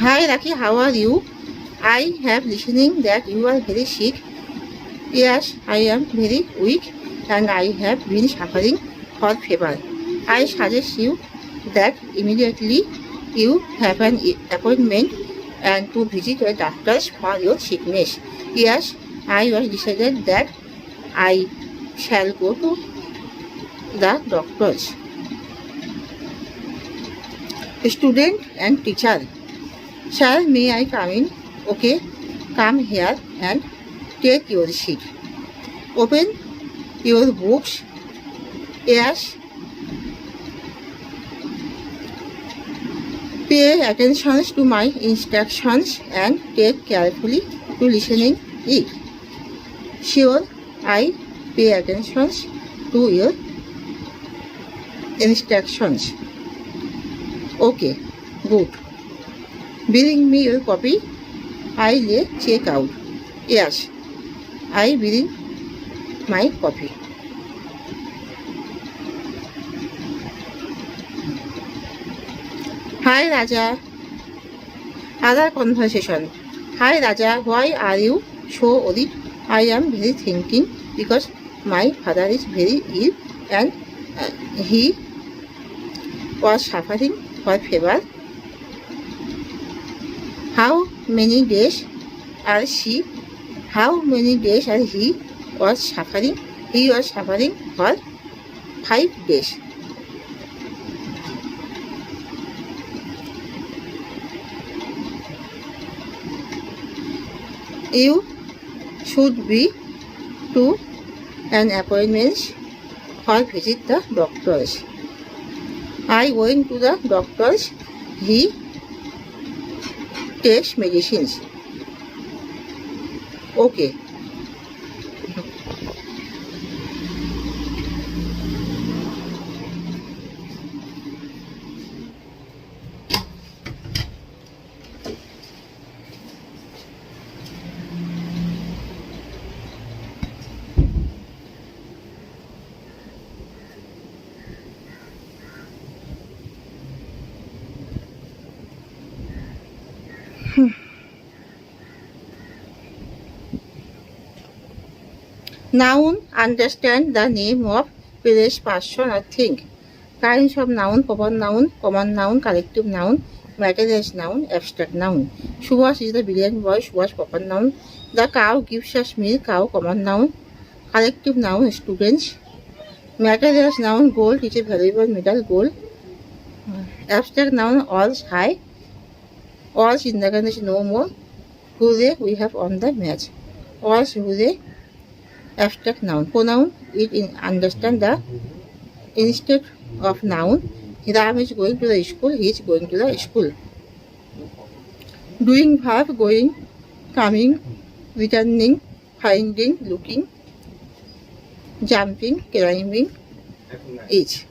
Hi Raki, how are you? I have listening that you are very sick. Yes, I am very weak and I have been suffering for fever. I suggest you that immediately you have an appointment and to visit a doctor for your sickness. Yes, I was decided that I shall go to the doctors. Student and teacher. Sir, may I come in? Okay, come here and take your seat. Open your books. Yes. Pay attention to my instructions and take carefully to listening it. Sure, I pay attention to your instructions. Okay, good. Bring me your copy. I will check out. Yes, I bring my copy. Hi Raja. Other conversation. Hi Raja, why are you so worried? I am very thinking because my father is very ill and he was suffering for fever. How many days are she? How many days are he was suffering? He was suffering for 5 days. You should be to an appointment for visit the doctors. I went to the doctors. He takes medicines. Okay. Noun, understand the name of place, person or thing. Kinds of noun, proper noun, common noun, collective noun, materialized noun, abstract noun. Subhash is the brilliant boy, Subhash proper noun. The cow gives us milk, cow common noun. Collective noun, students. Materialized noun, gold is a valuable metal, gold. Abstract noun, all's high. All's in the condition no more. Hure, we have on the match. All's hure. Abstract noun. Pronoun, it understand the instead of noun. Ram is going to the school, he is going to the school. Doing verb, going, coming, returning, finding, looking, jumping, climbing, each.